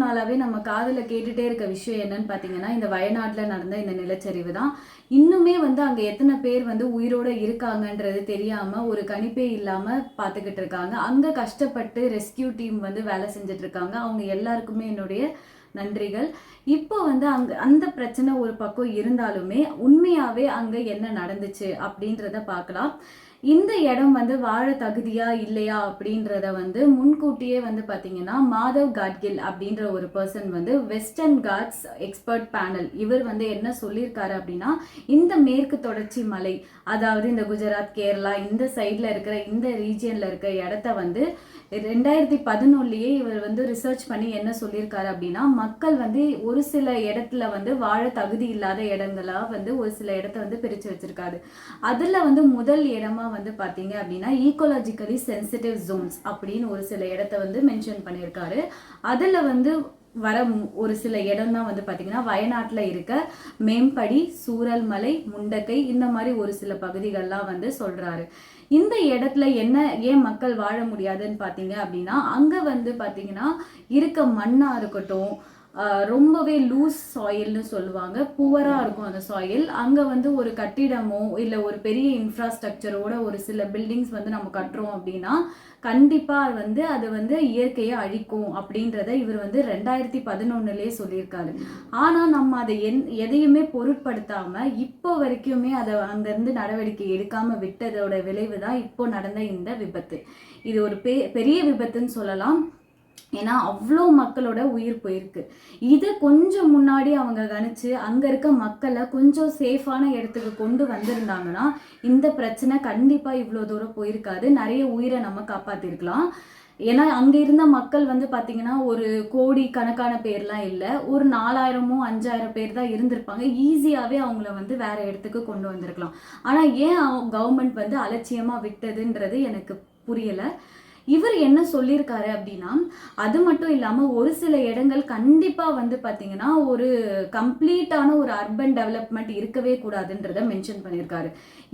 நாளாவே நம்ம காதுல கேட்டுட்டே இருக்க விஷயம் என்னன்னு பாத்தீங்கன்னா, இந்த வயநாட்டுல நடந்த இந்த நிலச்சரிவு தான். இன்னுமே வந்து அங்க எத்தனை பேர் வந்து உயிரோட இருக்காங்கன்றது தெரியாம ஒரு கணிப்பே இல்லாம பாத்துக்கிட்டு இருக்காங்க. அங்க கஷ்டப்பட்டு ரெஸ்கியூ டீம் வந்து வேலை செஞ்சுட்டு இருக்காங்க. அவங்க எல்லாருக்குமே என்னுடைய நன்றிகள். இப்போ வந்து அங்க அந்த பிரச்சனை ஒரு பக்கம் இருந்தாலுமே உண்மையாவே அங்க என்ன நடந்துச்சு அப்படின்றத பார்க்கலாம். இந்த இடம் வந்து வாழ தகுதியா இல்லையா அப்படின்றத வந்து முன்கூட்டியே வந்து பாத்தீங்கன்னா மாதவ் காட்கில் அப்படின்ற ஒரு பர்சன் வந்து வெஸ்டர்ன் காட்ஸ் எக்ஸ்பர்ட் பேனல் இவர் வந்து என்ன சொல்லியிருக்காரு அப்படின்னா, இந்த மேற்கு தொடர்ச்சி மலை, அதாவது இந்த குஜராத், கேரளா இந்த சைட்ல இருக்கிற இந்த ரீஜியன்ல இருக்கிற இடத்த வந்து 2011 இவர் வந்து ரிசர்ச் பண்ணி என்ன சொல்லியிருக்காரு அப்படின்னா, மக்கள் வந்து ஒரு சில இடத்துல வந்து வாழ தகுதி இல்லாத இடங்களா வந்து ஒரு சில இடத்த வந்து பிரிச்சு வச்சிருக்காரு. அதுல வந்து முதல் இடமா வந்து பாத்தீங்க அப்படின்னா ஈகோலாஜிக்கலி சென்சிட்டிவ் ஜோன்ஸ் அப்படின்னு ஒரு சில இடத்த வந்து மென்ஷன் பண்ணியிருக்காரு. அதுல வந்து வர ஒரு சில இடம் தான் வந்து பாத்தீங்கன்னா வயநாட்டுல இருக்க மேம்படி, சூரல்மலை, முண்டக்கை இந்த மாதிரி ஒரு சில பகுதிகள்லாம் வந்து சொல்றாரு. இந்த இடத்துல என்ன ஏன் மக்கள் வாழ முடியாதுன்னு பாத்தீங்க அப்படின்னா, அங்க வந்து பாத்தீங்கன்னா இருக்க மண்ணா இருக்கட்டும், ரொம்பவே லூஸ் சாயில்னு சொல்லுவாங்க, புவரா இருக்கும் அந்த சாயில். அங்க வந்து ஒரு கட்டிடமோ இல்ல ஒரு பெரிய இன்ஃப்ராஸ்ட்ரக்சரோட ஒரு சில பில்டிங்ஸ் வந்து நம்ம கட்டுறோம் அப்படின்னா கண்டிப்பா வந்து அது வந்து இயற்கையை அழிக்கும் அப்படின்றத இவர் வந்து 2011 சொல்லியிருக்காரு. ஆனா நம்ம அதை எதையுமே பொருட்படுத்தாம இப்போ வரைக்குமே அதை அங்கிருந்து நடவடிக்கை எடுக்காம விட்டதோட விளைவு தான் இப்போ நடந்த இந்த விபத்து. இது ஒரு பெரிய விபத்துன்னு சொல்லலாம். ஏன்னா அவ்வளோ மக்களோட உயிர் போயிருக்கு. இது கொஞ்சம் முன்னாடி அவங்க கணிச்சு அங்க இருக்க மக்களை கொஞ்சம் சேஃபான இடத்துக்கு கொண்டு வந்திருந்தாங்கன்னா இந்த பிரச்சனை கண்டிப்பா இவ்வளோ தூரம் போயிருக்காது. நிறைய உயிரை நம்ம காப்பாத்திருக்கலாம். ஏன்னா அங்க இருந்த மக்கள் வந்து பாத்தீங்கன்னா ஒரு கோடி கணக்கான பேர்லாம் இல்லை, ஒரு 4000 5000 பேர் தான் இருந்திருப்பாங்க. ஈஸியாவே அவங்கள வந்து வேற இடத்துக்கு கொண்டு வந்திருக்கலாம். ஆனா ஏன் கவர்மெண்ட் வந்து அலட்சியமா விட்டதுன்றது எனக்கு புரியல. இவர் என்ன சொல்லியிருக்காரு அப்படின்னா, அது மட்டும் இல்லாம ஒரு சில இடங்கள் கண்டிப்பா வந்து பாத்தீங்கன்னா ஒரு கம்ப்ளீட்டான ஒரு அர்பன் டெவலப்மெண்ட் இருக்கவே கூடாதுன்றத மென்ஷன் பண்ணியிருக்காரு.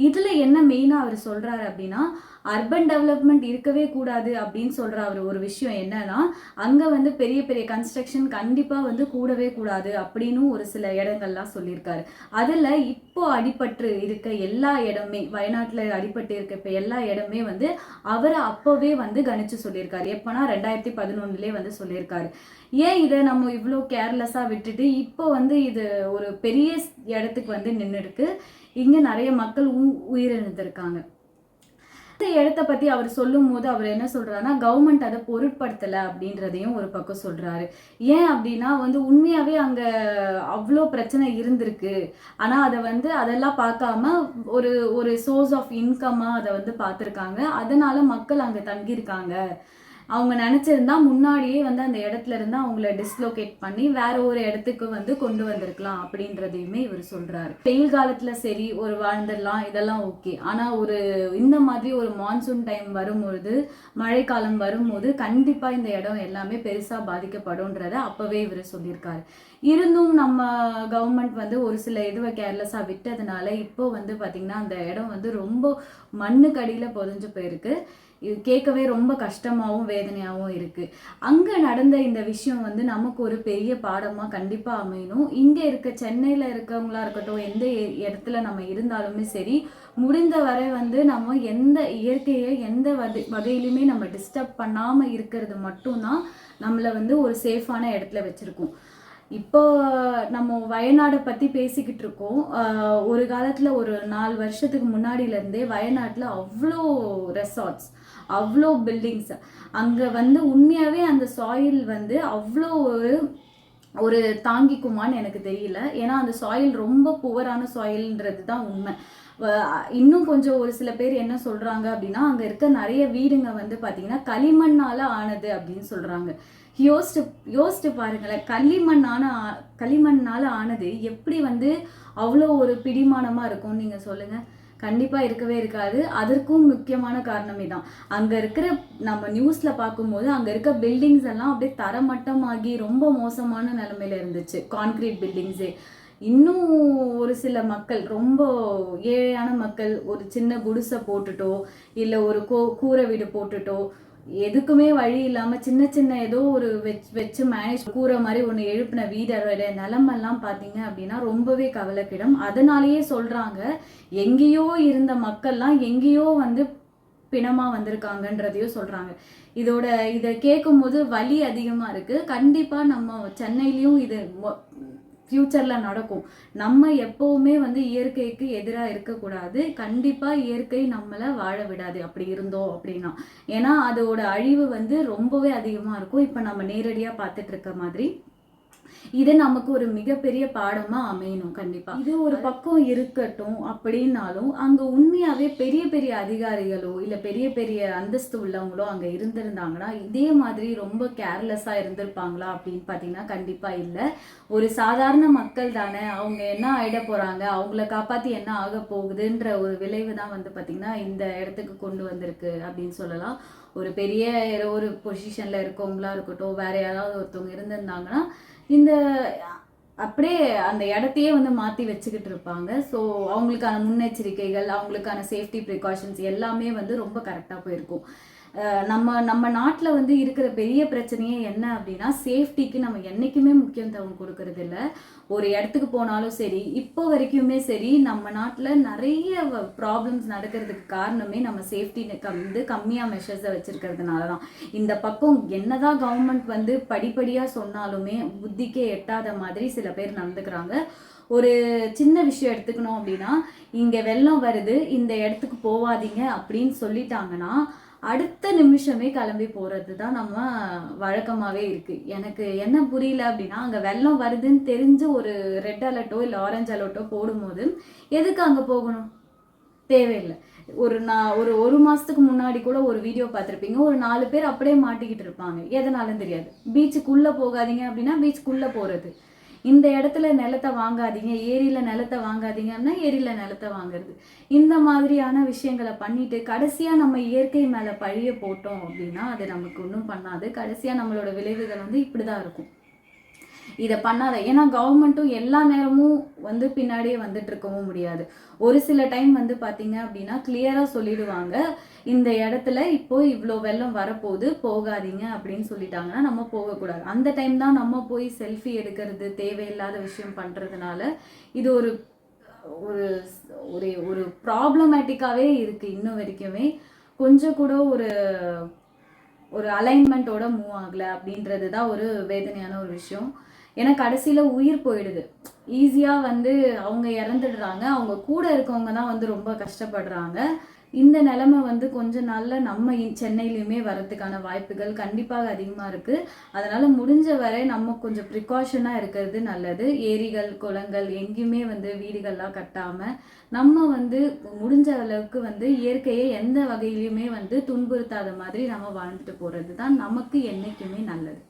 இதுல என்ன மெயினா அவர் சொல்றாரு அப்படின்னா, அர்பன் டெவலப்மெண்ட் இருக்கவே கூடாது அப்படின்னு சொல்ற அவர் ஒரு விஷயம் என்னன்னா, அங்க வந்து பெரிய பெரிய கன்ஸ்ட்ரக்ஷன் கண்டிப்பா வந்து கூடவே கூடாது அப்படின்னு ஒரு சில இடங்கள்லாம் சொல்லியிருக்காரு. அதுல இப்போ அடிபட்டு இருக்க எல்லா இடமே, வயநாட்டுல அடிபட்டு இருக்க இப்ப எல்லா இடமே வந்து அவர் அப்பவே வந்து கணிச்சு சொல்லியிருக்காரு. எப்பனா 2011 வந்து சொல்லியிருக்காரு. ஏன் இதை நம்ம இவ்வளோ கேர்லெஸ்ஸா விட்டுட்டு இப்போ வந்து இது ஒரு பெரிய இடத்துக்கு வந்து நின்று இருக்கு, இங்க நிறைய மக்கள் உயிரிழந்திருக்காங்க. இந்த இடத்த பத்தி அவர் சொல்லும் போது அவர் என்ன சொல்றாருன்னா, கவர்மெண்ட் அதை பொருட்படுத்தல அப்படின்றதையும் ஒரு பக்கம் சொல்றாரு. ஏன் அப்படின்னா வந்து உண்மையாவே அங்க அவ்வளோ பிரச்சனை இருந்திருக்கு. ஆனா அதை வந்து அதெல்லாம் பார்க்காம ஒரு ஒரு சோர்ஸ் ஆஃப் இன்கம்மா அதை வந்து பார்த்துருக்காங்க. அதனால மக்கள் அங்க தங்கியிருக்காங்க. அவங்க நினைச்சிருந்தா முன்னாடியே வந்து அந்த இடத்துல இருந்து அவங்கள டிஸ்லோகேட் பண்ணி வேற ஒரு இடத்துக்கு வந்து கொண்டு வந்திருக்கலாம் அப்படின்றதையுமே இவர் சொல்றாரு. வெயில் காலத்துல சரி ஒரு வாழ்ந்துடலாம், இதெல்லாம் ஓகே. ஆனா ஒரு இந்த மாதிரி ஒரு மான்சூன் டைம் வரும்பொழுது, மழைக்காலம் வரும்போது கண்டிப்பா இந்த இடம் எல்லாமே பெருசா பாதிக்கப்படும்ன்றத அப்பவே இவர் சொல்லியிருக்காரு. இருந்தும் நம்ம கவர்மெண்ட் வந்து ஒரு சில இதுவை கேர்லெஸ்ஸா விட்டதுனால இப்போ வந்து பாத்தீங்கன்னா அந்த இடம் வந்து ரொம்ப மண்ணுக்கடியில புதைஞ்சு போயிருக்கு. இது கேட்கவே ரொம்ப கஷ்டமாகவும் வேதனையாகவும் இருக்கு. அங்க நடந்த இந்த விஷயம் வந்து நமக்கு ஒரு பெரிய பாடமா கண்டிப்பா அமையணும். இங்க இருக்க சென்னையில இருக்கவங்களா இருக்கட்டும், எந்த இடத்துல நம்ம இருந்தாலுமே சரி, முடிந்த வரை வந்து நம்ம எந்த இயற்கையை எந்த வகையிலுமே நம்ம டிஸ்டர்ப் பண்ணாம இருக்கிறது மட்டும்தான் நம்மளை வந்து ஒரு சேஃபான இடத்துல வச்சிருக்கோம். இப்போ நம்ம வயநாடை பத்தி பேசிக்கிட்டு இருக்கோம். ஒரு காலத்துல ஒரு 4 வருஷத்துக்கு முன்னாடில இருந்தே வயநாட்டுல அவ்வளோ ரெசார்ட்ஸ், அவ்வளோ பில்டிங்ஸ், அங்க வந்து உண்மையாவே அந்த சாயில் வந்து அவ்வளோ ஒரு தாங்கிக்குமான்னு எனக்கு தெரியல. ஏன்னா அந்த சாயில் ரொம்ப புவரான சாயில்ன்றது தான் உண்மை. இன்னும் கொஞ்சம் ஒரு சில பேர் என்ன சொல்றாங்க அப்படின்னா, அங்க இருக்க நிறைய வீடுங்க வந்து பாத்தீங்கன்னா களிமண்ணால ஆனது அப்படின்னு சொல்றாங்க. யோசிச்சு பாருங்களேன், களிமண்ணால ஆனது எப்படி வந்து அவ்வளோ ஒரு பிடிமானமா இருக்கும் நீங்க சொல்லுங்க. கண்டிப்பா இருக்கவே இருக்காது. அதற்கும் முக்கியமான காரணமே தான். அங்க இருக்கிற நம்ம நியூஸ்ல பார்க்கும்போது அங்க இருக்க பில்டிங்ஸ் எல்லாம் அப்படியே தரமட்டமாகி ரொம்ப மோசமான நிலைமையில இருந்துச்சு, கான்கிரீட் பில்டிங்ஸே. இன்னும் ஒரு சில மக்கள், ரொம்ப ஏழையான மக்கள் ஒரு சின்ன குடிசை போட்டுட்டோ இல்ல ஒரு கூரை வீடு போட்டுட்டோ எதுக்குமே வழி இல்லாம சின்ன சின்ன ஏதோ ஒரு வச்சு மேனேஜ் கூற மாதிரி ஒண்ணு எழுப்பின வீடரோட நிலைமெல்லாம் பாத்தீங்க அப்படின்னா ரொம்பவே கவலைக்கிடம். அதனாலேயே சொல்றாங்க, எங்கேயோ இருந்த மக்கள்லாம் எங்கேயோ வந்து பிணமா வந்திருக்காங்கன்றதையும் சொல்றாங்க. இதை கேட்கும் போது வலி அதிகமா இருக்கு. கண்டிப்பா நம்ம சென்னையிலயும் இது ஃபியூச்சர்ல நடக்கும். நம்ம எப்பவுமே வந்து இயற்கைக்கு எதிராக இருக்கக்கூடாது. கண்டிப்பா இயற்கை நம்மளை வாழ விடாது அப்படி இருந்தோம் அப்படின்னா. ஏன்னா அதோட அழிவு வந்து ரொம்பவே அதிகமா இருக்கும். இப்ப நம்ம நேரடியா பார்த்துட்டு இருக்க மாதிரி இது நமக்கு ஒரு மிகப்பெரிய பாடமா அமையணும். கண்டிப்பா இது ஒரு பக்கம் இருக்கட்டும் அப்படின்னாலும் அங்க உண்மையாவே பெரிய பெரிய அதிகாரிகளோ இல்ல பெரிய பெரிய அந்தஸ்து உள்ளவங்களோ அங்க இருந்திருந்தாங்கன்னா இதே மாதிரி ரொம்ப கேர்லெஸ்ஸா இருந்திருப்பாங்களா அப்படின்னு பாத்தீங்கன்னா கண்டிப்பா இல்ல. ஒரு சாதாரண மக்கள் தானே, அவங்க என்ன ஆயிட போறாங்க, அவங்கள காப்பாத்தி என்ன ஆக போகுதுன்ற ஒரு விளைவு தான் வந்து பாத்தீங்கன்னா இந்த இடத்துக்கு கொண்டு வந்திருக்கு அப்படின்னு சொல்லலாம். ஒரு பெரிய ஏதோ ஒரு பொசிஷன்ல இருக்கவங்களா இருக்கட்டும், வேற யாராவது ஒருத்தவங்க இருந்திருந்தாங்கன்னா இந்த அப்படியே அந்த இடத்தையே வந்து மாற்றி வச்சுக்கிட்டு இருப்பாங்க. ஸோ அவங்களுக்கான முன்னெச்சரிக்கைகள், அவங்களுக்கான சேஃப்டி ப்ரிகாஷன்ஸ் எல்லாமே வந்து ரொம்ப கரெக்டாக போயிருக்கும். நம்ம நம்ம நாட்டில் வந்து இருக்கிற பெரிய பிரச்சனையே என்ன அப்படின்னா, சேஃப்டிக்கு நம்ம என்றைக்குமே முக்கியத்துவம் கொடுக்கறது இல்லை. ஒரு இடத்துக்கு போனாலும் சரி, இப்போ வரைக்குமே சரி, நம்ம நாட்டில் நிறைய ப்ராப்ளம்ஸ் நடக்கிறதுக்கு காரணமே நம்ம சேஃப்டி வந்து கம்மியாக மெஷர்ஸை வச்சுருக்கிறதுனால தான். இந்த பக்கம் என்னதான் கவர்மெண்ட் வந்து படிப்படியாக சொன்னாலுமே புத்திக்கே எட்டாத மாதிரி சில பேர் நடந்துக்கிறாங்க. ஒரு சின்ன விஷயம் எடுத்துக்கணும் அப்படின்னா, இங்கே வெள்ளம் வருது, இந்த இடத்துக்கு போவாதீங்க அப்படின்னு சொல்லிட்டாங்கன்னா அடுத்த நிமிஷமே கிளம்பி போறது தான் நம்ம வழக்கமாவே இருக்கு. எனக்கு என்ன புரியல அப்படின்னா, அங்க வெள்ளம் வருதுன்னு தெரிஞ்சு ஒரு ரெட் அலர்ட்டோ இல்ல ஆரஞ்சு அலர்ட்டோ போடும்போது எதுக்கு அங்க போகணும்? தேவையில்லை. ஒரு மாசத்துக்கு முன்னாடி கூட ஒரு வீடியோ பார்த்துருப்பீங்க. ஒரு 4 பேர் அப்படியே மாட்டிக்கிட்டு இருப்பாங்க. எதனாலும் தெரியாது. பீச்சுக்குள்ள போகாதீங்க அப்படின்னா பீச்சுக்குள்ள போறது. இந்த இடத்துல நிலத்தை வாங்காதீங்க, ஏரியில நிலத்தை வாங்காதீங்கன்னா ஏரியில நிலத்தை வாங்குறது. இந்த மாதிரியான விஷயங்களை பண்ணிட்டு கடைசியா நம்ம இயற்கை மேல பழிய போட்டோம் அப்படின்னா அது நமக்கு ஒன்றும் பண்ணாது. கடைசியா நம்மளோட விளைவுகள் வந்து இப்படிதான் இருக்கும். இதை பண்ணாத. ஏன்னா கவர்மெண்ட்டும் எல்லா நேரமும் வந்து பின்னாடியே வந்துட்டு இருக்கவும் முடியாது. ஒரு சில டைம் வந்து பாத்தீங்க அப்படின்னா கிளியரா சொல்லிடுவாங்க, இந்த இடத்துல இப்போ இவ்வளோ வெள்ளம் வரப்போகுது, போகாதீங்க அப்படின்னு சொல்லிட்டாங்கன்னா நம்ம போகக்கூடாது. அந்த டைம் தான் நம்ம போய் செல்ஃபி எடுக்கிறது, தேவையில்லாத விஷயம் பண்றதுனால இது ஒரு ஒரு ஒரு ஒரு ப்ராப்ளமேட்டிக்காவே இருக்கு. இன்னும் வரைக்குமே கொஞ்சம் கூட ஒரு அலைன்மெண்ட்டோட மூவ் ஆகலை அப்படின்றது தான் ஒரு வேதனையான ஒரு விஷயம். ஏன்னா கடைசியில் உயிர் போயிடுது. ஈஸியாக வந்து அவங்க இறந்துடுறாங்க, அவங்க கூட இருக்கவங்க தான் வந்து ரொம்ப கஷ்டப்படுறாங்க. இந்த நிலைமை வந்து கொஞ்ச நாளில் நம்ம சென்னையிலையுமே வரதுக்கான வாய்ப்புகள் கண்டிப்பாக அதிகமாக இருக்குது. அதனால் முடிஞ்ச வரை நம்ம கொஞ்சம் ப்ரிகாஷனாக இருக்கிறது நல்லது. ஏரிகள், குளங்கள் எங்கேயுமே வந்து வீடுகள்லாம் கட்டாமல் நம்ம வந்து முடிஞ்ச அளவுக்கு வந்து இயற்கையை எந்த வகையிலையுமே வந்து துன்புறுத்தாத மாதிரி நம்ம வாழ்ந்துட்டு போகிறது தான் நமக்கு என்றைக்குமே நல்லது.